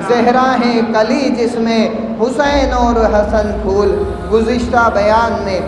زہرا ہیں کلی جس میں حسین اور حسن پھول۔ گزشتہ بیان میں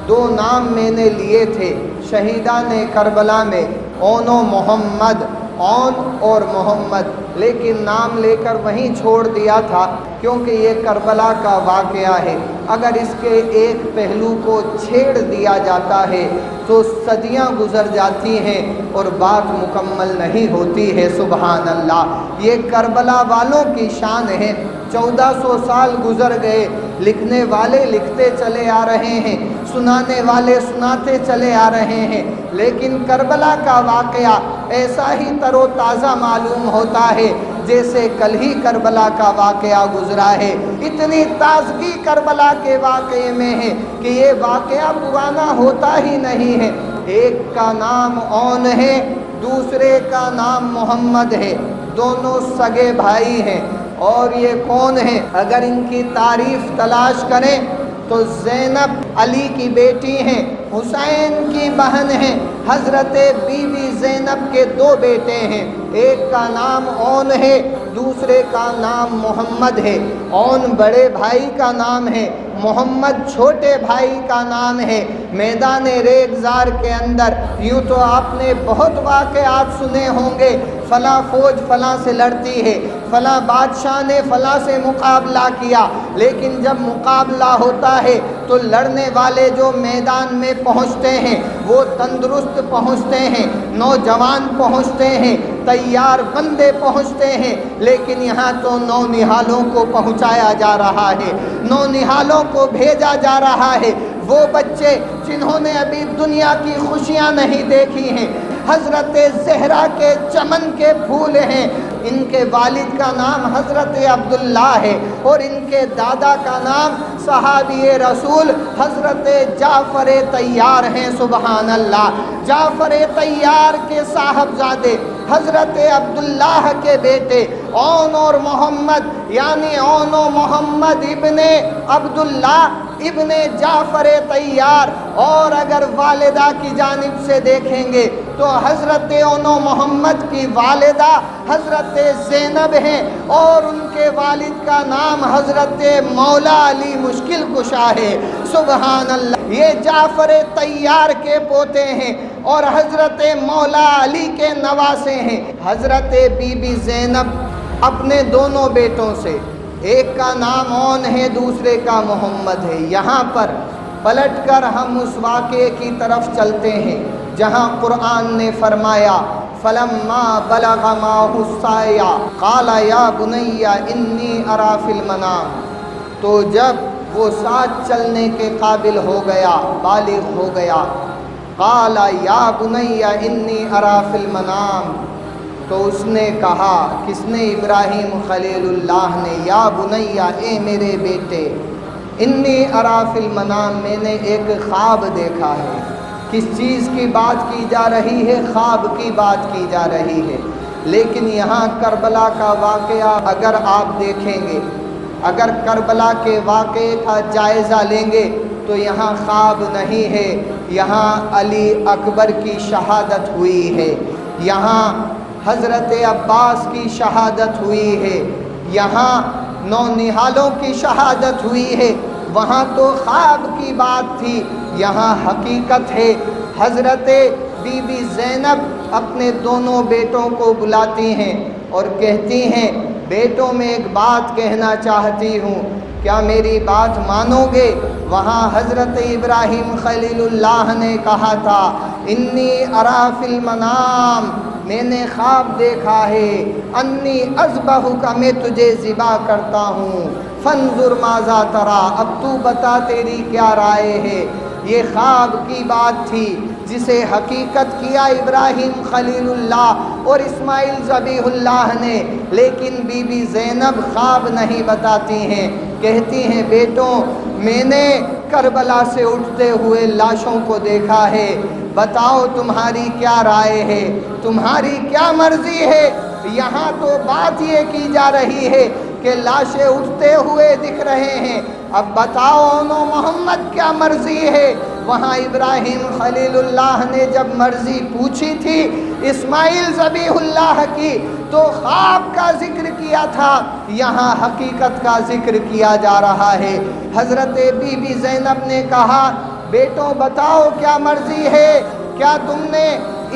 دو نام میں نے لیے تھے شہیدان کربلا میں، اون و محمد، اون اور محمد، لیکن نام لے کر وہیں چھوڑ دیا تھا کیونکہ یہ کربلا کا واقعہ ہے۔ اگر اس کے ایک پہلو کو چھیڑ دیا جاتا ہے تو صدیاں گزر جاتی ہیں اور بات مکمل نہیں ہوتی ہے۔ سبحان اللہ، یہ کربلا والوں کی شان ہے۔ 1400 سال گزر گئے، لکھنے والے لکھتے چلے آ رہے ہیں، سنانے والے سناتے چلے آ رہے ہیں، لیکن کربلا کا واقعہ ایسا ہی تر و تازہ معلوم ہوتا ہے جیسے کل ہی کربلا کا واقعہ گزرا ہے۔ اتنی تازگی کربلا کے واقعے میں ہے کہ یہ واقعہ پرانا ہوتا ہی نہیں ہے۔ ایک کا نام اون ہے، دوسرے کا نام محمد ہے، دونوں سگے بھائی ہیں۔ اور یہ کون ہیں؟ اگر ان کی تعریف تلاش کریں تو زینب علی کی بیٹی ہیں، حسین کی بہن ہیں۔ حضرت بی بی زینب کے دو بیٹے ہیں، ایک کا نام اون ہے، دوسرے کا نام محمد ہے۔ اون بڑے بھائی کا نام ہے، محمد چھوٹے بھائی کا نام ہے۔ میدان ریگزار کے اندر یوں تو آپ نے بہت واقعات سنے ہوں گے، فلاں فوج فلاں سے لڑتی ہے، فلاں بادشاہ نے فلاں سے مقابلہ کیا، لیکن جب مقابلہ ہوتا ہے تو لڑنے والے جو میدان میں پہنچتے ہیں وہ تندرست پہنچتے ہیں، نوجوان پہنچتے ہیں، تیار بندے پہنچتے ہیں، لیکن یہاں تو نونہالوں کو پہنچایا جا رہا ہے، نونہالوں کو بھیجا جا رہا ہے، وہ بچے جنہوں نے ابھی دنیا کی خوشیاں نہیں دیکھی ہیں، حضرت زہرا کے چمن کے پھول ہیں۔ ان کے والد کا نام حضرت عبداللہ ہے اور ان کے دادا کا نام صحابی رسول حضرت جعفر طیار ہیں۔ سبحان اللہ، جعفر طیار کے صاحبزادے حضرت عبداللہ کے بیٹے اون اور محمد، یعنی اون و محمد ابن عبداللہ ابن جعفر طیار۔ اور اگر والدہ کی جانب سے دیکھیں گے تو حضرت اون و محمد کی والدہ حضرت زینب ہیں اور ان کے والد کا نام حضرت مولا علی مشکل کشا ہے۔ سبحان اللہ، یہ جعفر طیار کے پوتے ہیں اور حضرت مولا علی کے نواسے ہیں۔ حضرت بی بی زینب اپنے دونوں بیٹوں سے، ایک کا نام اون ہے، دوسرے کا محمد ہے۔ یہاں پر پلٹ کر ہم اس واقعے کی طرف چلتے ہیں جہاں قرآن نے فرمایا فَلَمَّا بَلَغَ مَعَهُ السَّعْيَ قَالَ يَا بُنَيَّ إِنِّي أَرَىٰ فِي الْمَنَامِ، تو جب وہ ساتھ چلنے کے قابل ہو گیا، بالغ ہو گیا، قَالَ يَا بُنَيَّ إِنِّي أَرَىٰ فِي الْمَنَامِ، تو اس نے کہا، کس نے؟ ابراہیم خلیل اللہ نے، یا بنیا، اے میرے بیٹے، انی ارا فی المنام، میں نے ایک خواب دیکھا ہے۔ کس چیز کی بات کی جا رہی ہے؟ خواب کی بات کی جا رہی ہے۔ لیکن یہاں کربلا کا واقعہ اگر آپ دیکھیں گے، اگر کربلا کے واقعے کا جائزہ لیں گے تو یہاں خواب نہیں ہے، یہاں علی اکبر کی شہادت ہوئی ہے، یہاں حضرت عباس کی شہادت ہوئی ہے، یہاں نونہالوں کی شہادت ہوئی ہے۔ وہاں تو خواب کی بات تھی، یہاں حقیقت ہے۔ حضرت بی بی زینب اپنے دونوں بیٹوں کو بلاتی ہیں اور کہتی ہیں، بیٹوں میں ایک بات کہنا چاہتی ہوں، کیا میری بات مانو گے؟ وہاں حضرت ابراہیم خلیل اللہ نے کہا تھا، انی ارا فی المنام، میں نے خواب دیکھا ہے، انی اذبحک، میں تجھے ذبح کرتا ہوں، فانظر ماذا تری، اب تو بتا تیری کیا رائے ہے۔ یہ خواب کی بات تھی جسے حقیقت کیا ابراہیم خلیل اللہ اور اسماعیل ذبیح اللہ نے، لیکن بی بی زینب خواب نہیں بتاتی ہیں، کہتی ہیں، بیٹوں میں نے کربلا سے اٹھتے ہوئے لاشوں کو دیکھا ہے، بتاؤ تمہاری کیا رائے ہے، تمہاری کیا مرضی ہے۔ یہاں تو بات یہ کی جا رہی ہے کہ لاشیں اٹھتے ہوئے دکھ رہے ہیں، اب بتاؤ اون و محمد کیا مرضی ہے۔ وہاں ابراہیم خلیلullah نے جب مرضی پوچھی تھی اسماعیل ذبیح اللہ کی تو خواب کا ذکر کیا تھا، یہاں حقیقت کا ذکر کیا جا رہا ہے۔ حضرت بی بی زینب نے کہا بیٹوں بتاؤ کیا مرضی ہے، کیا تم نے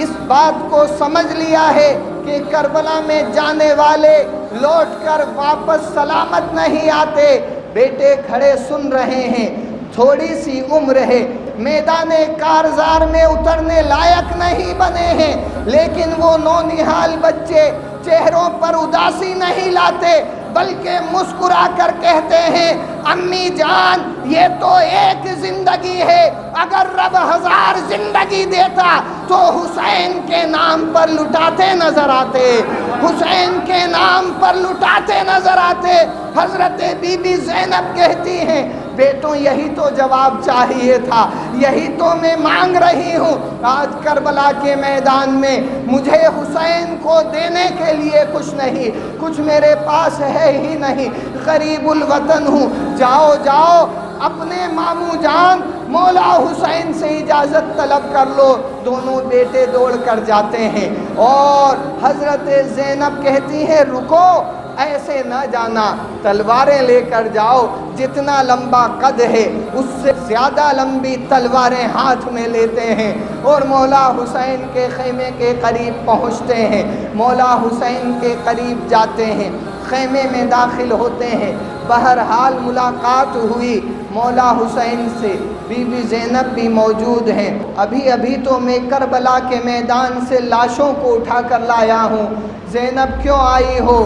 اس بات کو سمجھ لیا ہے کہ کربلا میں جانے والے لوٹ کر واپس سلامت نہیں آتے؟ بیٹے کھڑے سن رہے ہیں، تھوڑی سی عمر ہے، میدان کارزار میں اترنے لائق نہیں بنے ہیں، لیکن وہ نونہال بچے چہروں پر اداسی نہیں لاتے بلکہ مسکرا کر کہتے ہیں امی جان یہ تو ایک زندگی ہے، اگر رب 1000 زندگی دیتا تو حسین کے نام پر لٹاتے نظر آتے، حسین کے نام پر لٹاتے نظر آتے۔ حضرت بی بی زینب کہتی ہیں بیٹوں یہی تو جواب چاہیے تھا، یہی تو میں مانگ رہی ہوں۔ آج کربلا کے میدان میں مجھے حسین کو دینے کے لیے کچھ نہیں، کچھ میرے پاس ہے ہی نہیں، غریب الوطن ہوں۔ جاؤ جاؤ اپنے ماموں جان مولا حسین سے اجازت طلب کر لو۔ دونوں بیٹے دوڑ کر جاتے ہیں اور حضرت زینب کہتی ہیں رکو، ایسے نہ جانا، تلواریں لے کر جاؤ، جتنا لمبا قد ہے اس سے زیادہ لمبی تلواریں ہاتھ میں لیتے ہیں اور مولا حسین کے خیمے کے قریب پہنچتے ہیں۔ مولا حسین کے قریب جاتے ہیں، خیمے میں داخل ہوتے ہیں، بہرحال ملاقات ہوئی مولا حسین سے۔ بی بی زینب بھی موجود ہیں۔ ابھی تو میں کربلا کے میدان سے لاشوں کو اٹھا کر لایا ہوں۔ زینب کیوں آئی ہو؟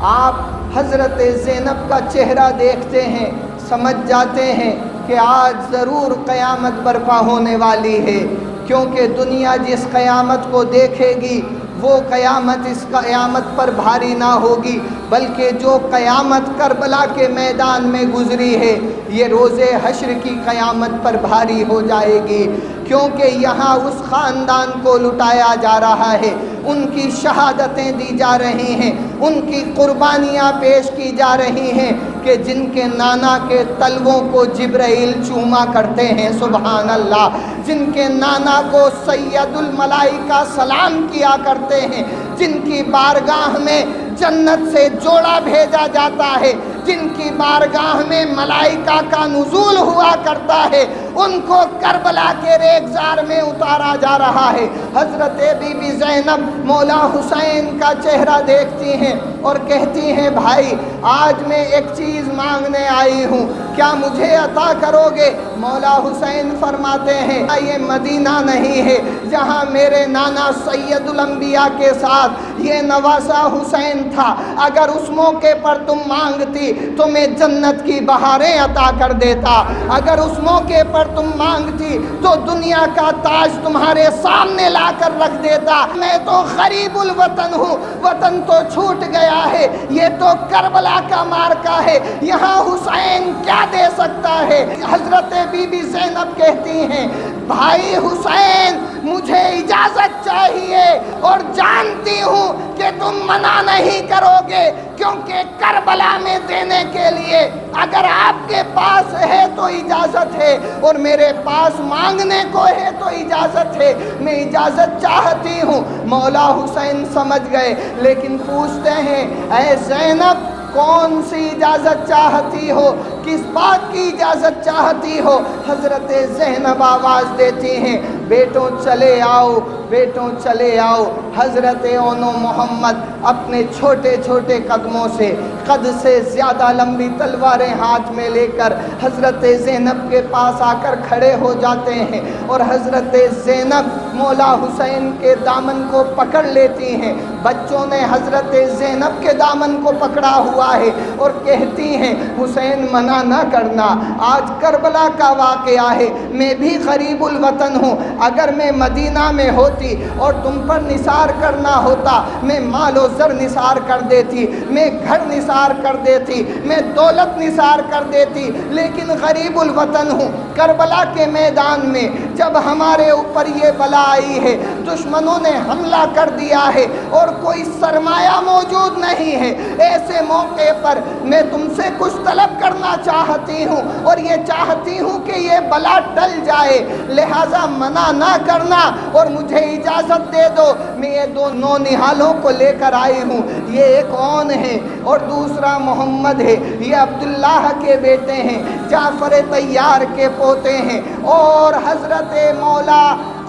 آپ حضرت زینب کا چہرہ دیکھتے ہیں، سمجھ جاتے ہیں کہ آج ضرور قیامت برپا ہونے والی ہے، کیونکہ دنیا جس قیامت کو دیکھے گی وہ قیامت اس قیامت پر بھاری نہ ہوگی، بلکہ جو قیامت کربلا کے میدان میں گزری ہے یہ روز حشر کی قیامت پر بھاری ہو جائے گی، کیونکہ یہاں اس خاندان کو لٹایا جا رہا ہے، ان کی شہادتیں دی جا رہی ہیں، ان کی قربانیاں پیش کی جا رہی ہیں کہ جن کے نانا کے تلووں کو جبرائیل چوما کرتے ہیں، سبحان اللہ، جن کے نانا کو سید الملائکہ سلام کیا کرتے ہیں، جن کی بارگاہ میں جنت سے جوڑا بھیجا جاتا ہے، جن کی بارگاہ میں ملائکہ کا نزول ہوا کرتا ہے، ان کو کربلا کے ریگزار میں اتارا جا رہا ہے۔ حضرت بی بی زینب مولا حسین کا چہرہ دیکھتی ہیں اور کہتی ہیں بھائی آج میں ایک چیز مانگنے آئی ہوں، کیا مجھے عطا کرو گے؟ مولا حسین فرماتے ہیں یہ مدینہ نہیں ہے جہاں میرے نانا سید الانبیاء کے ساتھ یہ نواسہ حسین تھا، اگر اس موقع پر تم مانگتی تو میں جنت کی بہاریں عطا کر دیتا، اگر اس موقع پر تم مانگتی تو دنیا کا تاج تمہارے سامنے لا کر رکھ دیتا۔ میں تو غریب الوطن ہوں، وطن تو چھوٹ گیا ہے، یہ تو کربلا کا مارکا ہے، یہاں حسین کیا دے سکتا ہے؟ حضرت بی بی زینب کہتی ہیں بھائی حسین مجھے اجازت چاہیے اور جانتی ہوں کہ تم منع نہیں کرو گے، کیونکہ کربلا میں دینے کے لیے اگر آپ کے پاس ہے تو اجازت ہے اور میرے پاس مانگنے کو ہے تو اجازت ہے، میں اجازت چاہتی ہوں۔ مولا حسین سمجھ گئے لیکن پوچھتے ہیں اے زینب کون سی اجازت چاہتی ہو، کس بات کی اجازت چاہتی ہو؟ حضرت زینب آواز دیتی ہیں بیٹوں چلے آؤ، بیٹوں چلے آؤ۔ حضرت اونو محمد اپنے چھوٹے چھوٹے قدموں سے قد سے زیادہ لمبی تلواریں ہاتھ میں لے کر حضرت زینب کے پاس آ کر کھڑے ہو جاتے ہیں اور حضرت زینب مولا حسین کے دامن کو پکڑ لیتی ہیں۔ بچوں نے حضرت زینب کے دامن کو پکڑا ہوا ہے اور کہتی ہیں حسین منع نہ کرنا، آج کربلا کا واقعہ ہے، میں بھی غریب الوطن ہوں، اگر میں مدینہ میں ہوتی اور تم پر نثار کرنا ہوتا میں مال و زر نثار کر دیتی، میں گھر نثار کر دیتی، میں دولت نثار کر دیتی، لیکن غریب الوطن ہوں، کربلا کے میدان میں جب ہمارے اوپر یہ بلا آئی ہے، دشمنوں نے حملہ کر دیا ہے اور کوئی سرمایہ موجود نہیں ہے، ایسے موقع پر میں تم سے کچھ طلب کرنا چاہتی ہوں اور یہ چاہتی ہوں کہ یہ بلا ٹل جائے، لہٰذا منع نہ کرنا اور مجھے اجازت دے دو، میں یہ دو نونہالوں کو لے کر آئی ہوں۔ یہ ایک کون ہے اور دوسرا محمد ہے، یہ عبداللہ کے بیٹے ہیں، جعفر طیار کے پوتے ہیں اور حضرت مولا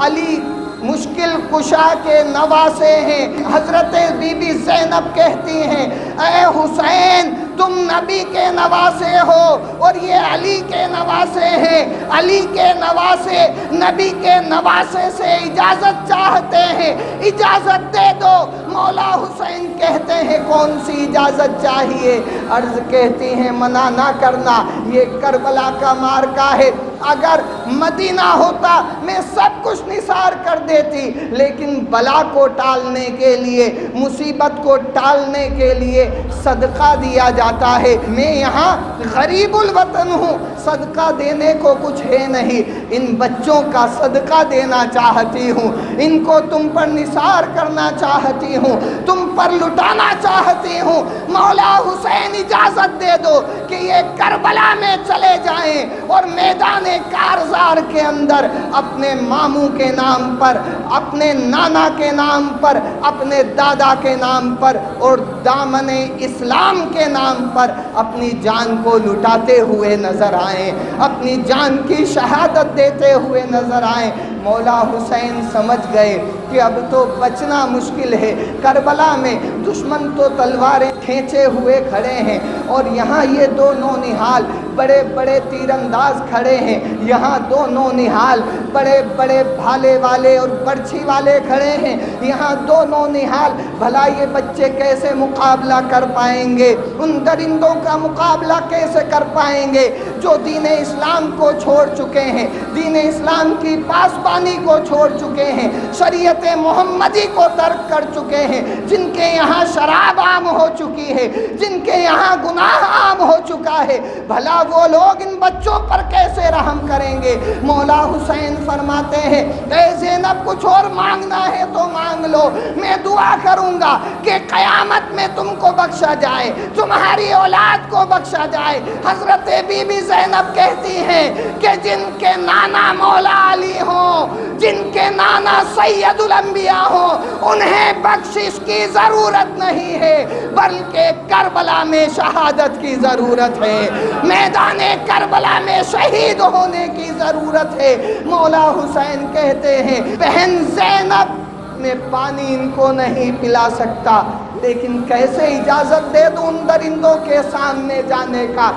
علی مشکل کشا کے نواسے ہیں۔ حضرت بی بی زینب کہتی ہیں اے حسین تم نبی کے نواسے ہو اور یہ علی کے نواسے ہیں، علی کے نواسے نبی کے نواسے سے اجازت چاہتے ہیں، اجازت دے دو۔ مولا حسین کہتے ہیں کون سی اجازت چاہیے؟ عرض کہتی ہیں منع نہ کرنا، یہ کربلا کا معرکہ ہے، اگر مدینہ ہوتا میں سب کچھ نثار کر دیتی، لیکن بلا کو ٹالنے کے لیے، مصیبت کو ٹالنے کے لیے صدقہ دیا جاتا ہے۔ میں یہاں غریب الوطن ہوں، صدقہ دینے کو کچھ ہے نہیں، ان بچوں کا صدقہ دینا چاہتی ہوں، ان کو تم پر نثار کرنا چاہتی ہوں، تم پر لٹانا چاہتی ہوں۔ مولا حسین اجازت دے دو کہ یہ کربلا میں چلے جائیں اور میدان کارزار کے اندر اپنے ماموں کے نام پر، اپنے نانا کے نام پر، اپنے دادا کے نام پر اور دامن اسلام کے نام پر اپنی جان کو لٹاتے ہوئے نظر آئیں، اپنی جان کی شہادت دیتے ہوئے نظر آئیں۔ مولا حسین سمجھ گئے کہ اب تو بچنا مشکل ہے، کربلا میں دشمن تو تلواریں کھینچے ہوئے کھڑے ہیں اور یہاں یہ دو نونہال بڑے بڑے تیر انداز کھڑے ہیں، یہاں دو نونہال بڑے بڑے بھالے والے اور برچھی والے کھڑے ہیں، یہاں دو نونہال، بھلا یہ بچے کیسے مقابلہ کر پائیں گے؟ ان درندوں کا مقابلہ کیسے کر پائیں گے جو دین اسلام کو چھوڑ چکے ہیں، دین اسلام کی پاسبانی کو چھوڑ چکے ہیں، شریعت محمدی کو ترک کر چکے ہیں، جن کے یہاں شراب عام ہو چکی ہے، جن کے یہاں گناہ عام ہو چکا ہے، بھلا وہ لوگ ان بچوں پر کیسے رحم کریں گے؟ مولا حسین فرماتے ہیں اے زینب کچھ اور مانگنا ہے تو مانگ لو، میں دعا کروں گا کہ قیامت میں تم کو بخشا جائے، تمہاری اولاد کو بخشا جائے۔ حضرت بی بی زینب کہتی ہیں کہ جن کے نانا مولا علی ہوں، جن کے نانا سید الانبیاء ہوں، انہیں بخشش کی ضرورت نہیں ہے بلکہ کربلا میں شہادت کی ضرورت ہے، میدان کربلا میں شہید ہونے کی ضرورت ہے۔ مولا حسین کہتے ہیں بہن زینب میں پانی ان کو نہیں پلا سکتا، لیکن کیسے اجازت دے دوں ان درندوں کے سامنے جانے کا؟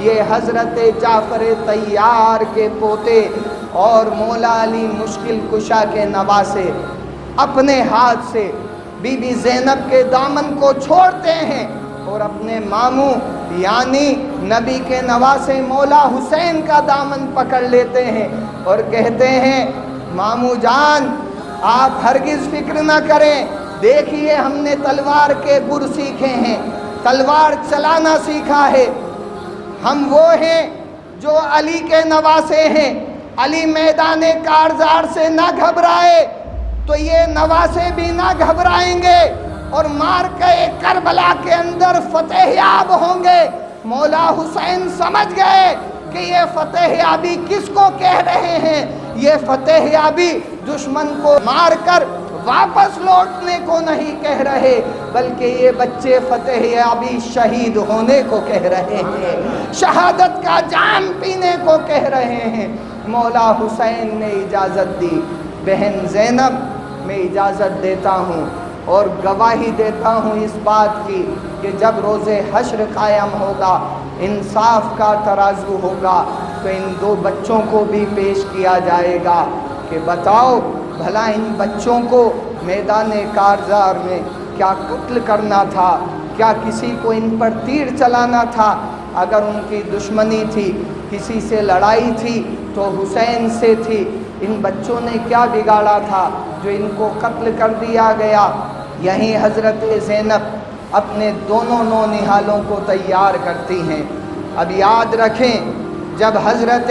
یہ حضرت جعفر طیار کے پوتے اور مولا علی مشکل کشا کے نواسے اپنے ہاتھ سے بی بی زینب کے دامن کو چھوڑتے ہیں اور اپنے ماموں یعنی نبی کے نواسے مولا حسین کا دامن پکڑ لیتے ہیں اور کہتے ہیں ماموں جان آپ ہرگز فکر نہ کریں، دیکھیے ہم نے تلوار کے گر سیکھے ہیں، تلوار چلانا سیکھا ہے، ہم وہ ہیں جو علی کے نواسے ہیں، علی میدان کارزار سے نہ گھبرائے تو یہ نواسے بھی نہ گھبرائیں گے اور معرکہ کربلا کے اندر فتح یاب ہوں گے۔ مولا حسین سمجھ گئے کہ یہ فتح یابی کس کو کہہ رہے ہیں، یہ فتح یابی دشمن کو مار کر واپس لوٹنے کو نہیں کہہ رہے بلکہ یہ بچے فتح یابی شہید ہونے کو کہہ رہے ہیں، شہادت کا جام پینے کو کہہ رہے ہیں۔ مولا حسین نے اجازت دی، بہن زینب میں اجازت دیتا ہوں اور گواہی دیتا ہوں اس بات کی کہ جب روز حشر قائم ہوگا، انصاف کا ترازو ہوگا تو ان دو بچوں کو بھی پیش کیا جائے گا کہ بتاؤ بھلا ان بچوں کو میدان کارزار میں کیا قتل کرنا تھا، کیا کسی کو ان پر تیر چلانا تھا؟ اگر ان کی دشمنی تھی، کسی سے لڑائی تھی تو حسین سے تھی، ان بچوں نے کیا بگاڑا تھا جو ان کو قتل کر دیا گیا؟ یہیں حضرت زینب اپنے دونوں نونہالوں کو تیار کرتی ہیں۔ اب یاد رکھیں جب حضرت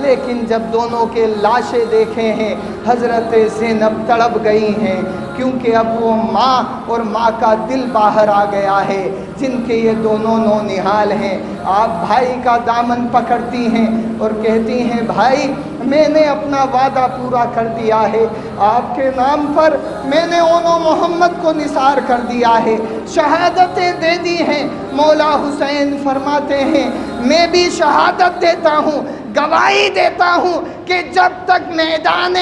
لیکن جب دونوں کے لاشیں دیکھے ہیں حضرت زینب تڑپ گئی ہیں، کیونکہ اب وہ ماں اور ماں کا دل باہر آ گیا ہے جن کے یہ دونوں نونہال ہیں۔ آپ بھائی کا دامن پکڑتی ہیں اور کہتی ہیں بھائی میں نے اپنا وعدہ پورا کر دیا ہے، آپ کے نام پر میں نے اونو محمد کو نثار کر دیا ہے، شہادتیں دے دی ہیں۔ مولا حسین فرماتے ہیں میں بھی شہادت دیتا ہوں، گواہی دیتا ہوں کہ جب تک میدان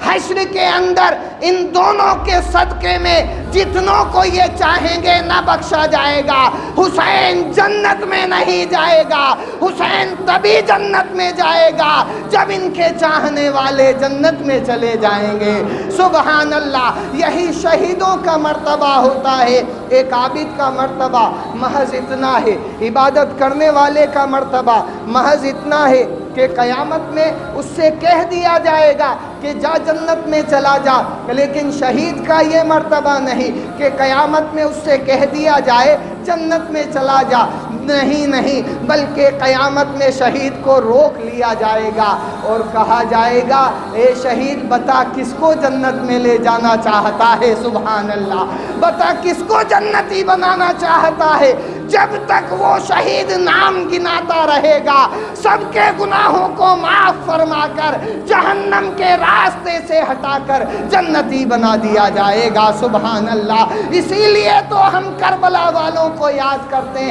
حشر کے اندر ان دونوں کے صدقے میں جتنوں کو یہ چاہیں گے نہ بخشا جائے گا، حسین جنت میں نہیں جائے گا۔ حسین تبھی جنت میں جائے گا جب ان کے چاہنے والے جنت میں چلے جائیں گے۔ سبحان اللہ، یہی شہیدوں کا مرتبہ ہوتا ہے۔ ایک عابد کا مرتبہ محض اتنا ہے، عبادت کرنے والے کا مرتبہ محض اتنا ہے کہ قیامت میں اس سے کہہ دیا جائے گا کہ جا جنت میں چلا جا، لیکن شہید کا یہ مرتبہ نہیں کہ قیامت میں اس سے کہہ دیا جائے جنت میں چلا جا، نہیں، بلکہ قیامت میں شہید کو روک لیا جائے گا اور کہا جائے گا اے شہید بتا کس کو جنت میں لے جانا چاہتا ہے۔ سبحان اللہ، بتا کس کو جنتی بنانا چاہتا ہے۔ جب تک وہ شہید نام گناتا رہے گا سب کے گناہوں کو معاف فرما کر جہنم کے راستے سے ہٹا کر جنتی بنا دیا جائے گا۔ سبحان اللہ، اسی لیے تو ہم کربلا والوں کو یاد کرتے ہیں۔